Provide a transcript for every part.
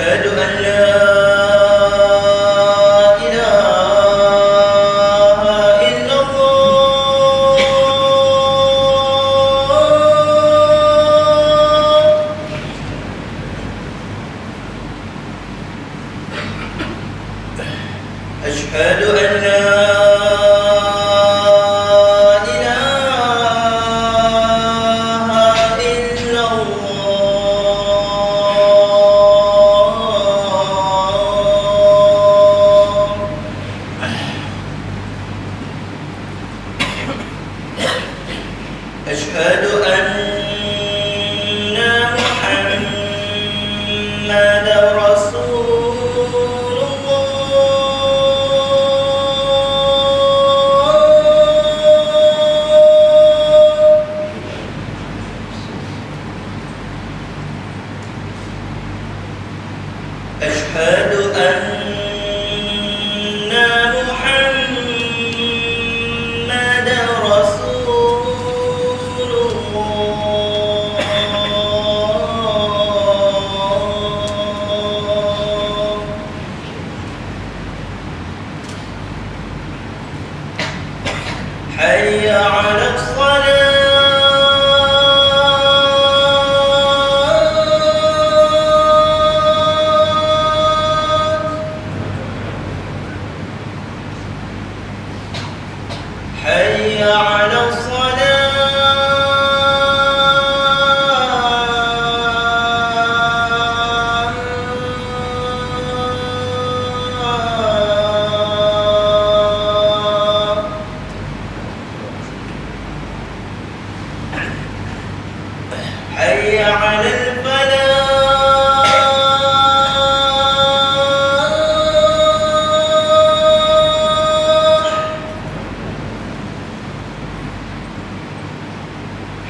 أشهد أن لا أشهد أن لا إله إلا الله. أشهد أن محمدا رسول أشهد أن محمدا رسول الله. حي على الصلاة. حي على الصلاة. حي على الفلاح.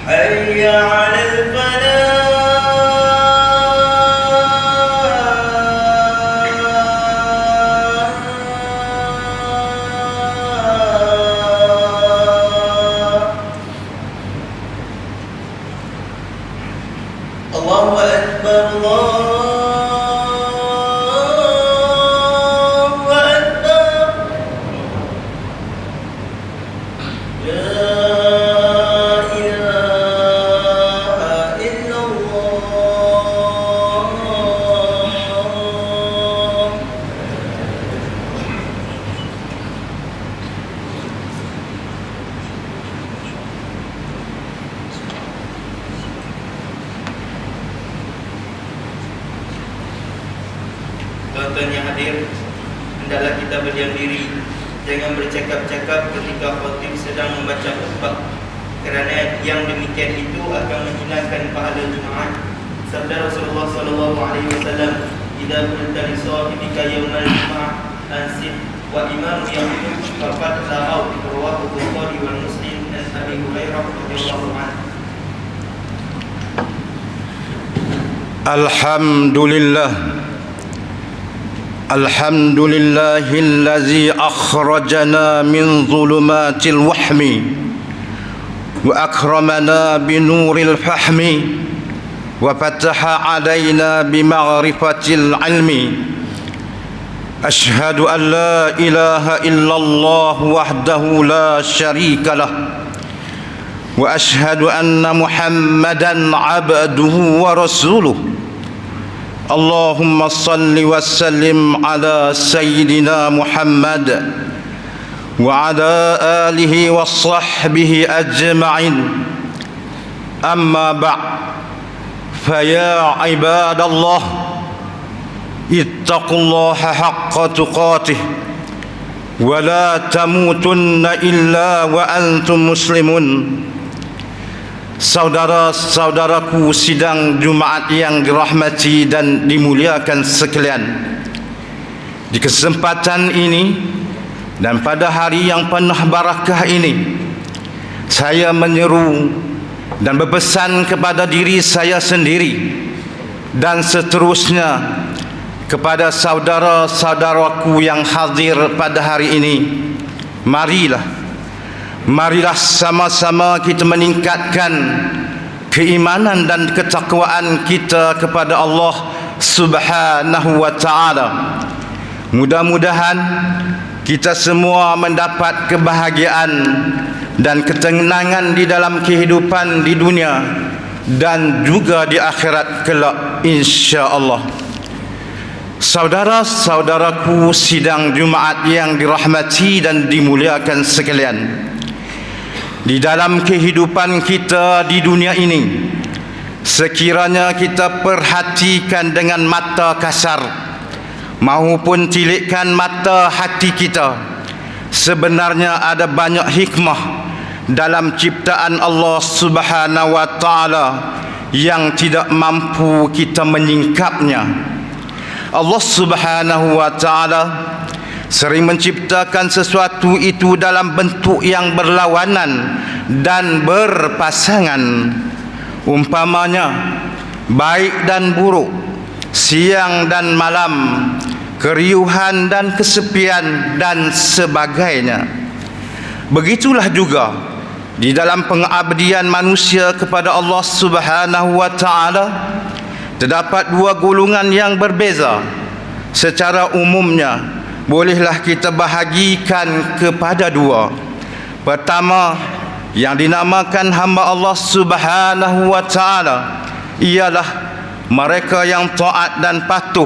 حي على الفلاح. الله أكبر الله أكبر. لا إله إلا الله. Tuan-tuan yang hadir, hendaklah kita berdiam diri, jangan bercakap-cakap ketika khatib sedang membaca khutbah, kerana yang demikian itu akan menghilangkan pahala Jumaat. Sabda Rasulullah sallallahu alaihi wasallam, "Idza qulta li sahibika yaumal jum'ah ansit wa imam yakhutub faqad la'au." Rawahu Bukhari wa Muslim dan Abi Hurairah radhiyallahu anhu. Alhamdulillah. الحمد لله الذي أخرجنا من ظلمات الوهم وأكرمنا بنور الفهم وفتح علينا بمعرفة العلم. أشهد أن لا إله إلا الله وحده لا شريك له وأشهد أن محمدا عبده ورسوله. اللهم صل وسلم على سيدنا محمد وعلى آله وصحبه أجمعين. أما بعد، فيا عباد الله، اتقوا الله حق تقاته ولا تموتن إلا وأنتم مسلمون. Saudara-saudaraku sidang Jumaat yang dirahmati dan dimuliakan sekalian, di kesempatan ini dan pada hari yang penuh barakah ini, saya menyeru dan berpesan kepada diri saya sendiri dan seterusnya kepada saudara-saudaraku yang hadir pada hari ini. Marilah sama-sama kita meningkatkan keimanan dan ketakwaan kita kepada Allah Subhanahu wa ta'ala. Mudah-mudahan kita semua mendapat kebahagiaan dan ketenangan di dalam kehidupan di dunia dan juga di akhirat kelak, insya-Allah. Saudara-saudaraku sidang Jumaat yang dirahmati dan dimuliakan sekalian, di dalam kehidupan kita di dunia ini, sekiranya kita perhatikan dengan mata kasar maupun tilikkan mata hati kita, sebenarnya ada banyak hikmah dalam ciptaan Allah Subhanahu wa ta'ala yang tidak mampu kita menyingkapnya. Allah Subhanahu wa ta'ala sering menciptakan sesuatu itu dalam bentuk yang berlawanan dan berpasangan. Umpamanya baik dan buruk, siang dan malam, keriuhan dan kesepian dan sebagainya. Begitulah juga di dalam pengabdian manusia kepada Allah Subhanahu wa ta'ala, terdapat dua golongan yang berbeza. Secara umumnya bolehlah kita bahagikan kepada dua. Pertama, yang dinamakan hamba Allah Subhanahu wa ta'ala ialah mereka yang taat dan patuh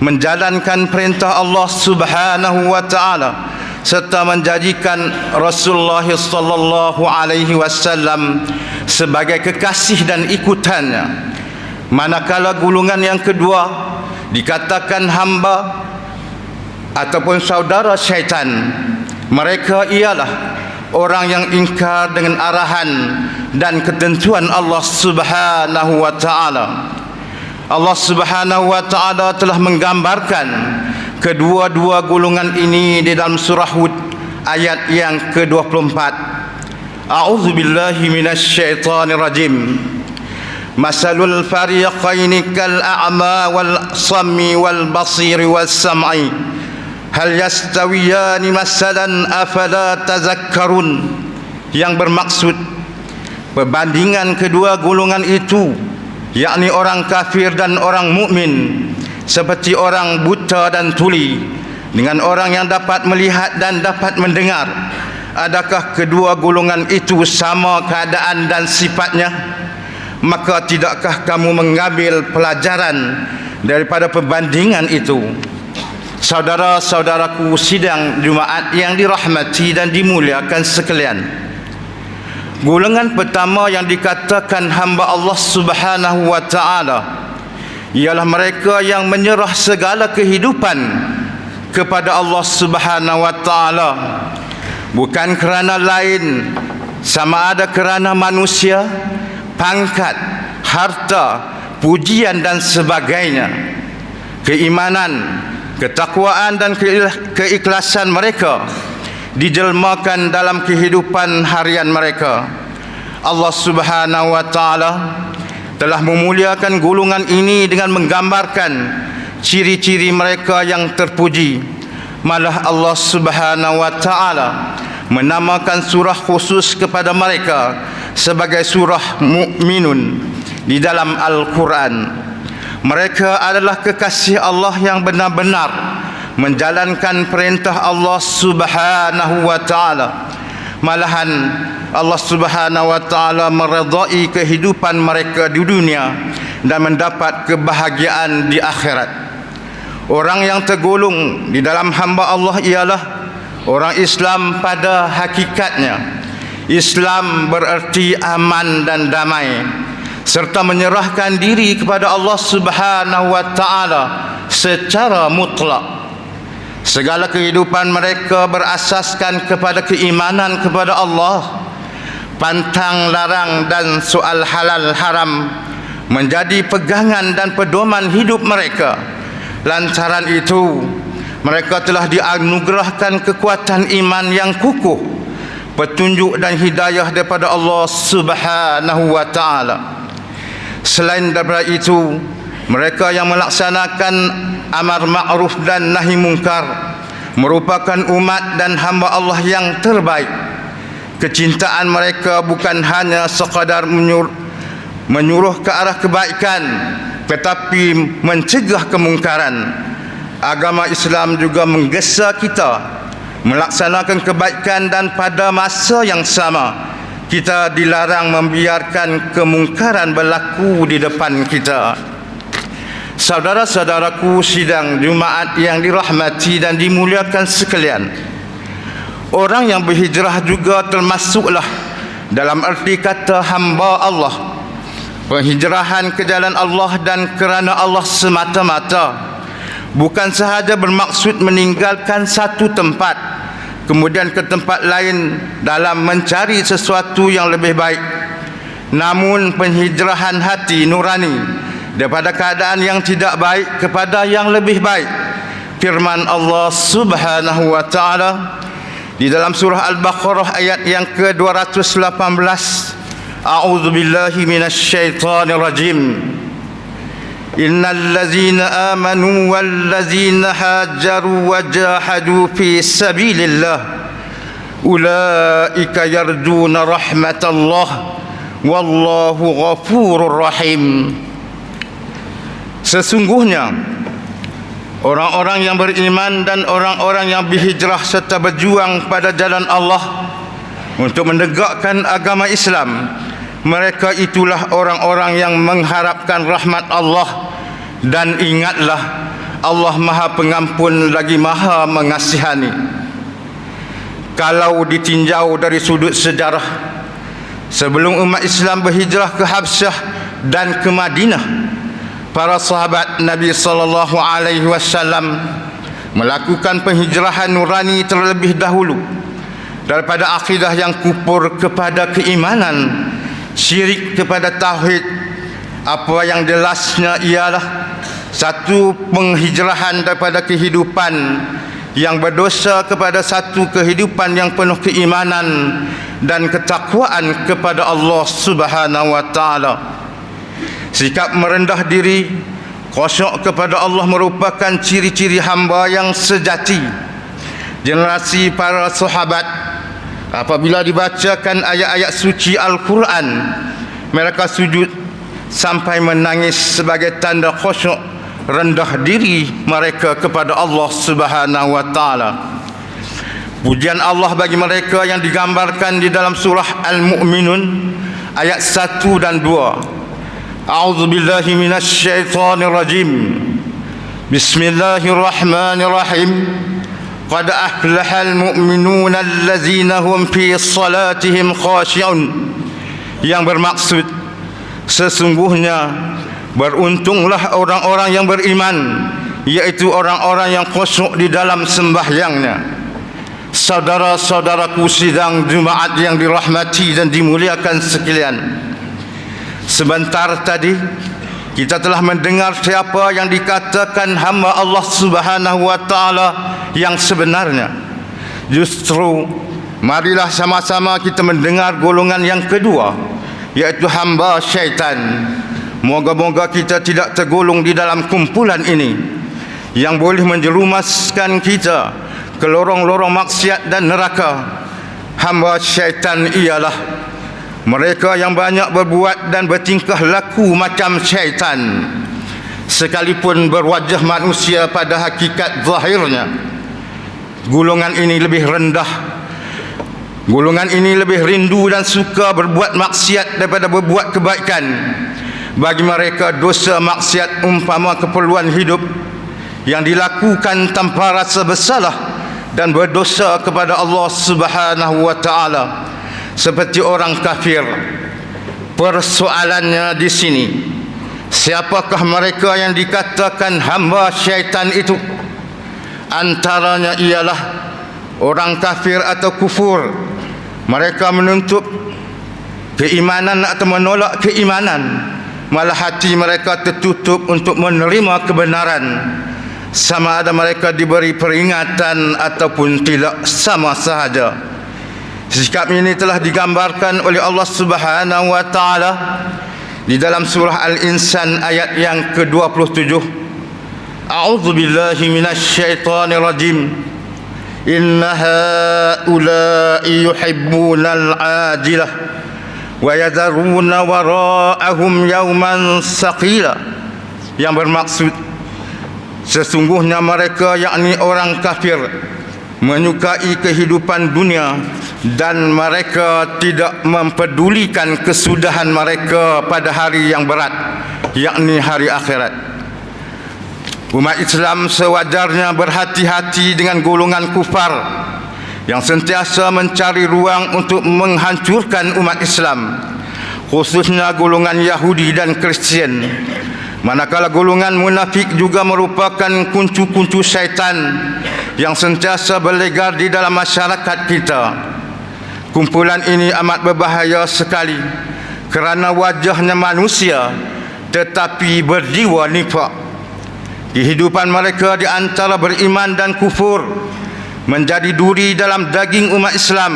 menjalankan perintah Allah Subhanahu wa ta'ala serta menjadikan Rasulullah sallallahu alaihi wasallam sebagai kekasih dan ikutannya. Manakala golongan yang kedua dikatakan hamba ataupun saudara syaitan, mereka ialah orang yang ingkar dengan arahan dan ketentuan Allah Subhanahu wa ta'ala. Allah Subhanahu wa ta'ala telah menggambarkan kedua-dua golongan ini di dalam surah Hud ayat yang ke-24. A'udzu billahi minasyaitonir rajim. Masalul fariqaini kal a'ma wal sammi wal basiri was sam'i hal yastawiyani masalan afala tazakkarun, yang bermaksud perbandingan kedua golongan itu, yakni orang kafir dan orang mukmin, seperti orang buta dan tuli dengan orang yang dapat melihat dan dapat mendengar. Adakah kedua golongan itu sama keadaan dan sifatnya? Maka tidakkah kamu mengambil pelajaran daripada perbandingan itu? Saudara-saudaraku sidang Jumaat yang dirahmati dan dimuliakan sekalian, golongan pertama yang dikatakan hamba Allah Subhanahu wa ta'ala ialah mereka yang menyerah segala kehidupan kepada Allah Subhanahu wa ta'ala, bukan kerana lain, sama ada kerana manusia, pangkat, harta, pujian dan sebagainya. Keimanan, ketakwaan dan keikhlasan mereka dijelmakan dalam kehidupan harian mereka. Allah Subhanahu wa ta'ala telah memuliakan golongan ini dengan menggambarkan ciri-ciri mereka yang terpuji. Malah Allah Subhanahu wa ta'ala menamakan surah khusus kepada mereka sebagai surah Mu'minun di dalam Al-Quran. Mereka adalah kekasih Allah yang benar-benar menjalankan perintah Allah Subhanahu wa ta'ala. Malahan Allah Subhanahu wa ta'ala meredai kehidupan mereka di dunia dan mendapat kebahagiaan di akhirat. Orang yang tergolong di dalam hamba Allah ialah orang Islam pada hakikatnya. Islam bererti aman dan damai, serta menyerahkan diri kepada Allah Subhanahu wa ta'ala secara mutlak. Segala kehidupan mereka berasaskan kepada keimanan kepada Allah. Pantang larang dan soal halal haram menjadi pegangan dan pedoman hidup mereka. Lantaran itu, mereka telah dianugerahkan kekuatan iman yang kukuh, petunjuk dan hidayah daripada Allah Subhanahu wa ta'ala. Selain daripada itu, mereka yang melaksanakan amar ma'ruf dan nahi mungkar merupakan umat dan hamba Allah yang terbaik. Kecintaan mereka bukan hanya sekadar menyuruh ke arah kebaikan, tetapi mencegah kemungkaran. Agama Islam juga menggesa kita melaksanakan kebaikan, dan pada masa yang sama kita dilarang membiarkan kemungkaran berlaku di depan kita. Saudara-saudaraku sidang Jumaat yang dirahmati dan dimuliakan sekalian, orang yang berhijrah juga termasuklah dalam erti kata hamba Allah. Penghijrahan ke jalan Allah dan kerana Allah semata-mata, bukan sahaja bermaksud meninggalkan satu tempat kemudian ke tempat lain dalam mencari sesuatu yang lebih baik, namun penghijrahan hati nurani daripada keadaan yang tidak baik kepada yang lebih baik. Firman Allah Subhanahu wa taala di dalam surah Al-Baqarah ayat yang ke-218, A'udzu billahi minasyaitonir rajim. Innal ladzina amanu wal ladzina hajaru wa jahadu fi sabilillah ulaika yarjuna rahmatallah wallahu ghafurur rahim. Sesungguhnya orang-orang yang beriman dan orang-orang yang berhijrah serta berjuang pada jalan Allah untuk menegakkan agama Islam, mereka itulah orang-orang yang mengharapkan rahmat Allah. Dan ingatlah, Allah Maha Pengampun lagi Maha Mengasihani. Kalau ditinjau dari sudut sejarah, sebelum umat Islam berhijrah ke Habsyah dan ke Madinah, para sahabat Nabi sallallahu alaihi wasallam melakukan penghijrahan nurani terlebih dahulu daripada akidah yang kufur kepada keimanan, syirik kepada tauhid. Apa yang jelasnya ialah satu penghijrahan daripada kehidupan yang berdosa kepada satu kehidupan yang penuh keimanan dan ketakwaan kepada Allah Subhanahu wa taala. Sikap merendah diri, khusyuk kepada Allah merupakan ciri-ciri hamba yang sejati. Generasi para sahabat apabila dibacakan ayat-ayat suci Al-Quran, mereka sujud sampai menangis sebagai tanda khusyuk rendah diri mereka kepada Allah Subhanahu wa taala. Pujian Allah bagi mereka yang digambarkan di dalam surah Al-Mu'minun ayat 1 dan 2. A'udzu billahi minasyaitonir rajim. Bismillahirrahmanirrahim. Qad aflahal mu'minuna allazina hum fi salatihim khashi'un. Yang bermaksud, sesungguhnya beruntunglah orang-orang yang beriman, yaitu orang-orang yang khusyuk di dalam sembahyangnya. Saudara-saudaraku sidang Jumaat yang dirahmati dan dimuliakan sekalian, sebentar tadi kita telah mendengar siapa yang dikatakan hamba Allah Subhanahu wa taala yang sebenarnya. Justru marilah sama-sama kita mendengar golongan yang kedua, yaitu hamba syaitan. Moga-moga kita tidak tergolong di dalam kumpulan ini yang boleh menjerumuskan kita ke lorong-lorong maksiat dan neraka. Hamba syaitan ialah mereka yang banyak berbuat dan bertingkah laku macam syaitan, sekalipun berwajah manusia pada hakikat zahirnya. Golongan ini lebih rendah, golongan ini lebih rindu dan suka berbuat maksiat daripada berbuat kebaikan. Bagi mereka dosa maksiat umpama keperluan hidup yang dilakukan tanpa rasa bersalah dan berdosa kepada Allah Subhanahu wa taala, seperti orang kafir. Persoalannya di sini, siapakah mereka yang dikatakan hamba syaitan itu? Antaranya ialah orang kafir atau kufur. Mereka menuntut keimanan atau menolak keimanan, malah hati mereka tertutup untuk menerima kebenaran, sama ada mereka diberi peringatan ataupun tidak, sama sahaja. Sikap ini telah digambarkan oleh Allah Subhanahu wa taala di dalam surah Al-Insan ayat yang ke-27. A'udzu billahi minasyaitonir rajim. Inna haula'i yuhibbunal ajilah wa yadharuna wara'ahum yawman saqila yang bermaksud sesungguhnya mereka yakni orang kafir menyukai kehidupan dunia dan mereka tidak mempedulikan kesudahan mereka pada hari yang berat, yakni hari akhirat. Umat Islam sewajarnya berhati-hati dengan golongan kufar yang sentiasa mencari ruang untuk menghancurkan umat Islam, khususnya golongan Yahudi dan Kristian. Manakala golongan munafik juga merupakan kuncu-kuncu syaitan yang sentiasa berlegar di dalam masyarakat kita. Kumpulan ini amat berbahaya sekali kerana wajahnya manusia tetapi berjiwa nifak. Kehidupan mereka di antara beriman dan kufur menjadi duri dalam daging umat Islam.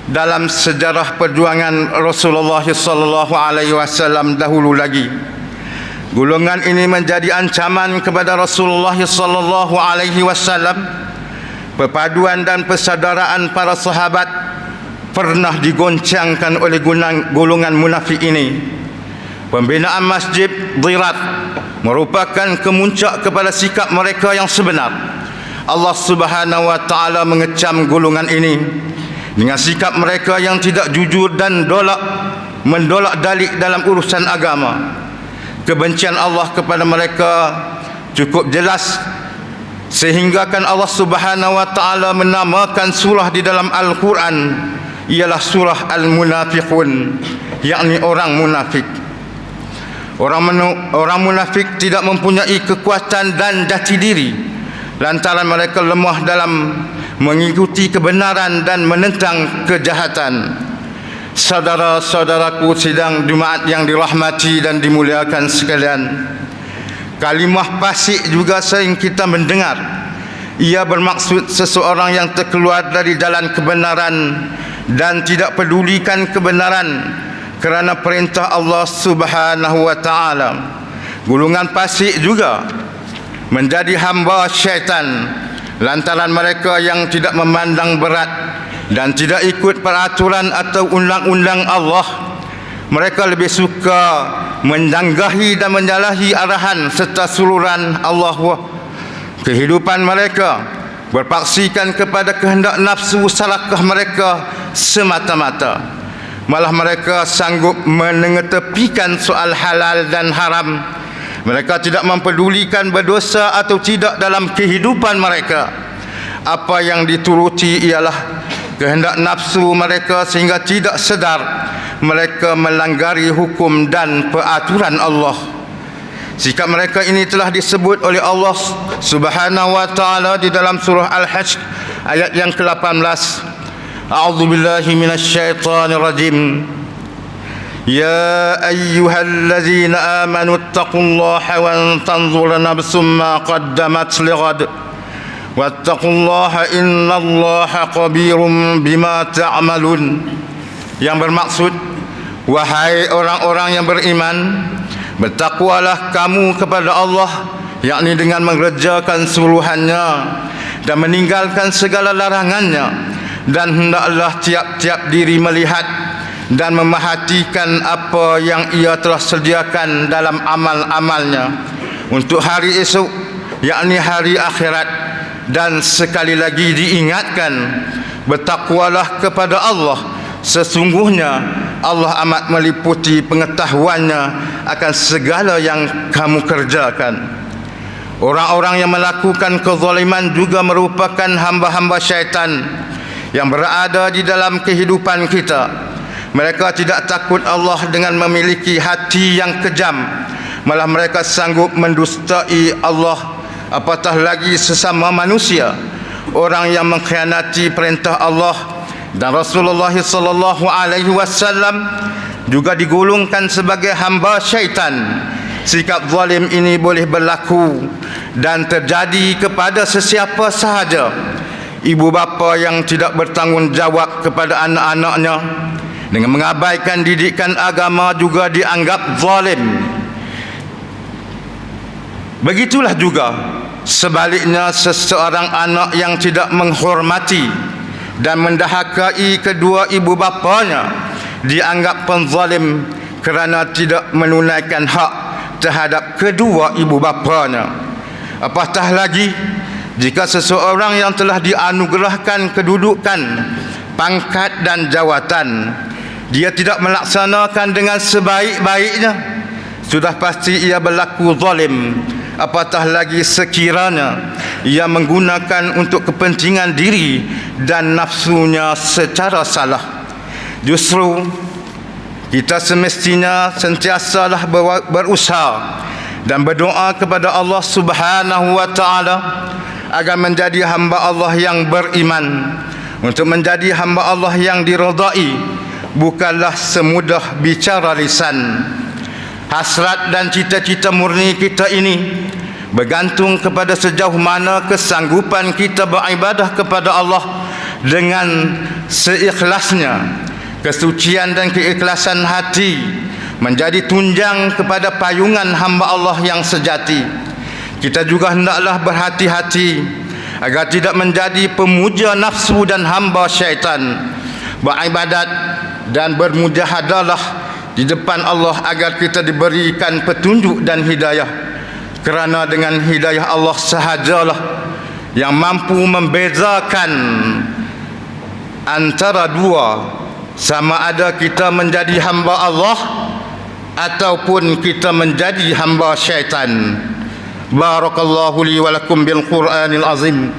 Dalam sejarah perjuangan Rasulullah sallallahu alaihi wasallam dahulu lagi, golongan ini menjadi ancaman kepada Rasulullah sallallahu alaihi wasallam. Perpaduan dan persaudaraan para sahabat pernah digoncangkan oleh golongan munafik ini. Pembinaan Masjid Dhirat merupakan kemuncak kepada sikap mereka yang sebenar. Allah Subhanahu wa taala mengecam golongan ini dengan sikap mereka yang tidak jujur dan mendolak dalik dalam urusan agama. Kebencian Allah kepada mereka cukup jelas sehingga kan Allah Subhanahu wa taala menamakan surah di dalam Al-Quran ialah surah Al-Munafiqun, yakni orang munafik. Orang munafik tidak mempunyai kekuatan dan jati diri lantaran mereka lemah dalam mengikuti kebenaran dan menentang kejahatan. Saudara-saudaraku sidang Jumaat yang dirahmati dan dimuliakan sekalian, kalimah fasik juga sering kita mendengar. Ia bermaksud seseorang yang terkeluar dari jalan kebenaran dan tidak pedulikan kebenaran kerana perintah Allah Subhanahu wa taala. Golongan fasik juga menjadi hamba syaitan lantaran mereka yang tidak memandang berat dan tidak ikut peraturan atau undang-undang Allah. Mereka lebih suka menjanggahi dan menyalahi arahan serta suluran Allah. Kehidupan mereka berpaksikan kepada kehendak nafsu salakah mereka semata-mata. Malah mereka sanggup mengetepikan soal halal dan haram. Mereka tidak mempedulikan berdosa atau tidak dalam kehidupan mereka. Apa yang dituruti ialah kehendak nafsu mereka sehingga tidak sedar mereka melanggari hukum dan peraturan Allah. Sikap mereka ini telah disebut oleh Allah Subhanahu wa taala di dalam surah Al-Hajj ayat yang ke-18. A'udzubillahi minasyaitonir rajim. يا أيها الذين آمنوا اتقوا الله ولتنظر نفس ما قدمت لغد واتقوا الله إن الله خبير بما تعملون. Yang bermaksud, wahai orang-orang yang beriman, bertakwalah kamu kepada Allah, yakni dengan mengerjakan suruhannya dan meninggalkan segala larangannya, dan hendaklah tiap-tiap diri melihat dan memerhatikan apa yang ia telah sediakan dalam amal-amalnya untuk hari esok, yakni hari akhirat. Dan sekali lagi diingatkan, bertakwalah kepada Allah, sesungguhnya Allah amat meliputi pengetahuannya akan segala yang kamu kerjakan. Orang-orang yang melakukan kezaliman juga merupakan hamba-hamba syaitan yang berada di dalam kehidupan kita. Mereka tidak takut Allah dengan memiliki hati yang kejam. Malah mereka sanggup mendustai Allah, apatah lagi sesama manusia. Orang yang mengkhianati perintah Allah dan Rasulullah sallallahu alaihi wasallam juga digolongkan sebagai hamba syaitan. Sikap zalim ini boleh berlaku dan terjadi kepada sesiapa sahaja. Ibu bapa yang tidak bertanggungjawab kepada anak-anaknya dengan mengabaikan didikan agama juga dianggap zalim. Begitulah juga sebaliknya, seseorang anak yang tidak menghormati dan mendahakai kedua ibu bapanya dianggap penzalim kerana tidak menunaikan hak terhadap kedua ibu bapanya. Apatah lagi jika seseorang yang telah dianugerahkan kedudukan, pangkat dan jawatan, dia tidak melaksanakan dengan sebaik-baiknya, sudah pasti ia berlaku zalim. Apatah lagi sekiranya ia menggunakan untuk kepentingan diri dan nafsunya secara salah. Justru kita semestinya sentiasalah berusaha dan berdoa kepada Allah Subhanahu wa taala agar menjadi hamba Allah yang beriman. Untuk menjadi hamba Allah yang diridai bukanlah semudah bicara lisan. Hasrat dan cita-cita murni kita ini bergantung kepada sejauh mana kesanggupan kita beribadah kepada Allah dengan seikhlasnya. Kesucian dan keikhlasan hati menjadi tunjang kepada payungan hamba Allah yang sejati. Kita juga hendaklah berhati-hati agar tidak menjadi pemuja nafsu dan hamba syaitan. Beribadat dan bermujahadalah di depan Allah agar kita diberikan petunjuk dan hidayah, kerana dengan hidayah Allah sahajalah yang mampu membezakan antara dua, sama ada kita menjadi hamba Allah ataupun kita menjadi hamba syaitan. Barakallahu li wa lakum bil Qur'anil azim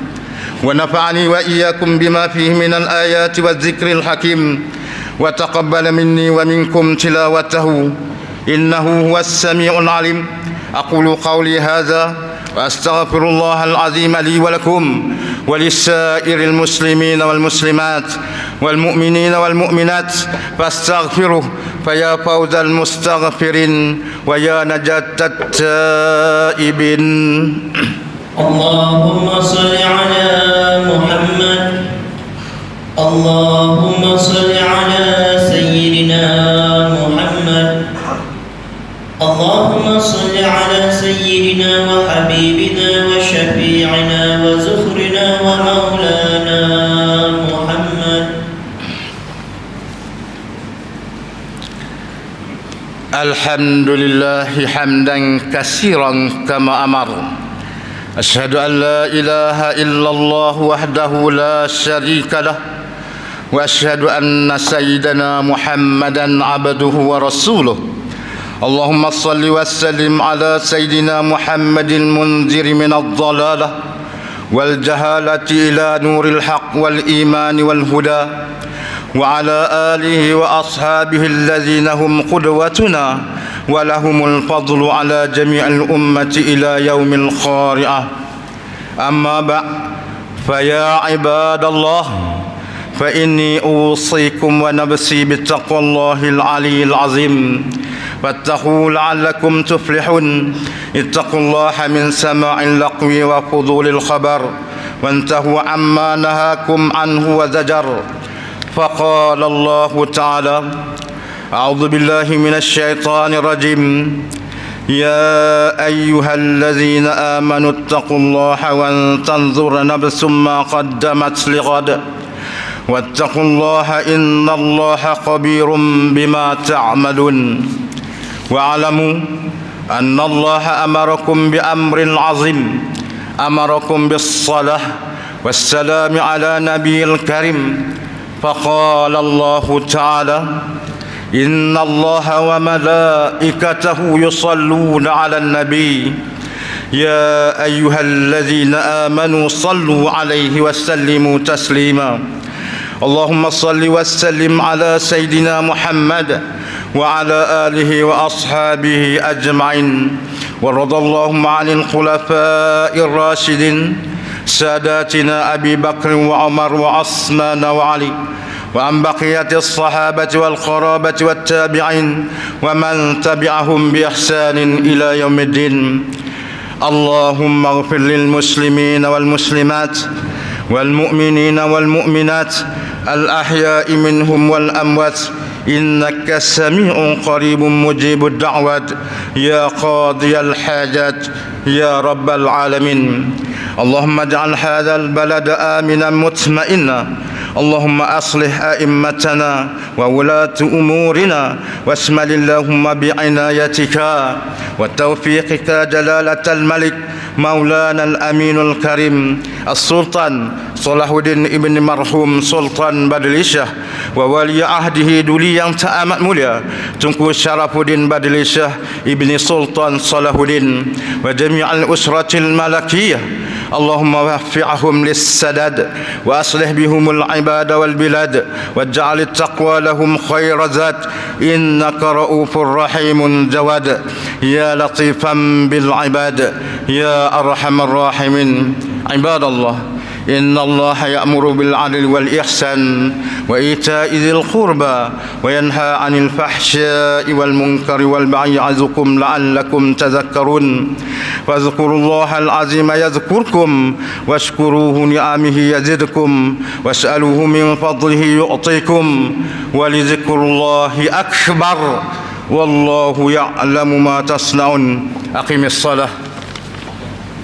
wa nafa'ani wa iyyakum bima fihi minal ayati waz zikril hakim wa taqabbala minni wa minkum tilawatahu innahu huwas samiul alim. Aqulu qawli hadza wa astaghfirullahal azim li wa lakum wa lisairil muslimina wal muslimat wal mu'minina wal mu'minat fastaghfiruh faya fawzal mustaghfirin wa ya najatat taibin. Allahumma salli ala Muhammad, Allahumma salli ala Sayyidina Muhammad, Allahumma salli ala Sayyidina wa Habibina wa Syafi'ina wa Zukhrina wa Maulana Muhammad. Alhamdulillahi hamdan kasiran kama amar. Asyhadu an la ilaha illallah wahdahu la syarika lah. Wa asyhadu anna sayyidana Muhammadan abduhu wa rasuluh. Allahumma salli wa sallim ala sayyidina Muhammadil munziri minadh dhalalah wal jahalati ila nuril haq wal imani wal huda wa ala alihi wa ashabihi alladhina hum qudwatuna wa lahumul fadlu ala jami'il ummati ila yaumil qari'ah. Amma ba' fa ya ibadallah fa inni usikum wa nafsi bittaqwallahil aliyyil azim. فاتقوا لعلكم تفلحون. اتقوا الله من سماع اللقو وفضول الخبر وانتهوا عما نهاكم عنه وزجر. فقال الله تعالى: أعوذ بالله من الشيطان الرجيم. يا أيها الذين آمنوا اتقوا الله ولتنظر نفس ما قدمت لغد واتقوا الله إن الله خبير بما تعملون. واعلموا أن الله أمركم بأمر عظيم، أمركم بالصلاة والسلام على نبي الكريم. فقال الله تعالى: إن الله وملائكته يصلون على النبي يا أيها الذين آمنوا صلوا عليه وسلموا تسليما. اللهم صل وسلم على سيدنا محمد وعلى آله وأصحابه أجمعين. ورضى اللهم عن الخلفاء الراشدين ساداتنا أبي بكر وعمر وعثمان وعلي وعن بقية الصحابة والقرابة والتابعين ومن تبعهم بإحسان إلى يوم الدين. اللهم اغفر للمسلمين والمسلمات والمؤمنين والمؤمنات الأحياء منهم والأموات إنك سميع قريب مجيب الدعوات يا قاضي الحاجات يا رب العالمين. اللهم اجعل هذا البلد آمنا مطمئنا اللهم أصلح أئمتنا وولاة أمورنا واشمل اللهم بعنايتك وتوفيقك جلالة الملك مولانا الأمين الكريم السلطان صلاح الدين ابن مرحوم سلطان Badlisyah وولي عهده duli yang teramat mulia Tunku Syarafuddin Badlisyah ibni Sultan Salahuddin wa jami'al usratil malakiyah Allahumma waffi'ahum lis-sadad wa aslih bihumul ibada wal bilad waj'al at-taqwa lahum khayra zat innaka ra'ufur rahimun jawad ya latifan bil ibad ya arhamar rahimin ibadallah إن الله يأمر بالعدل والإحسان وإيتاء ذي القربى وينهى عن الفحشاء والمنكر والبغي يعظكم لعلكم تذكرون فاذكروا الله العظيم يذكركم واشكروه نعمه يزدكم واسألوه من فضله يعطيكم ولذكر الله أكبر والله يعلم ما تصنعون أقم الصلاة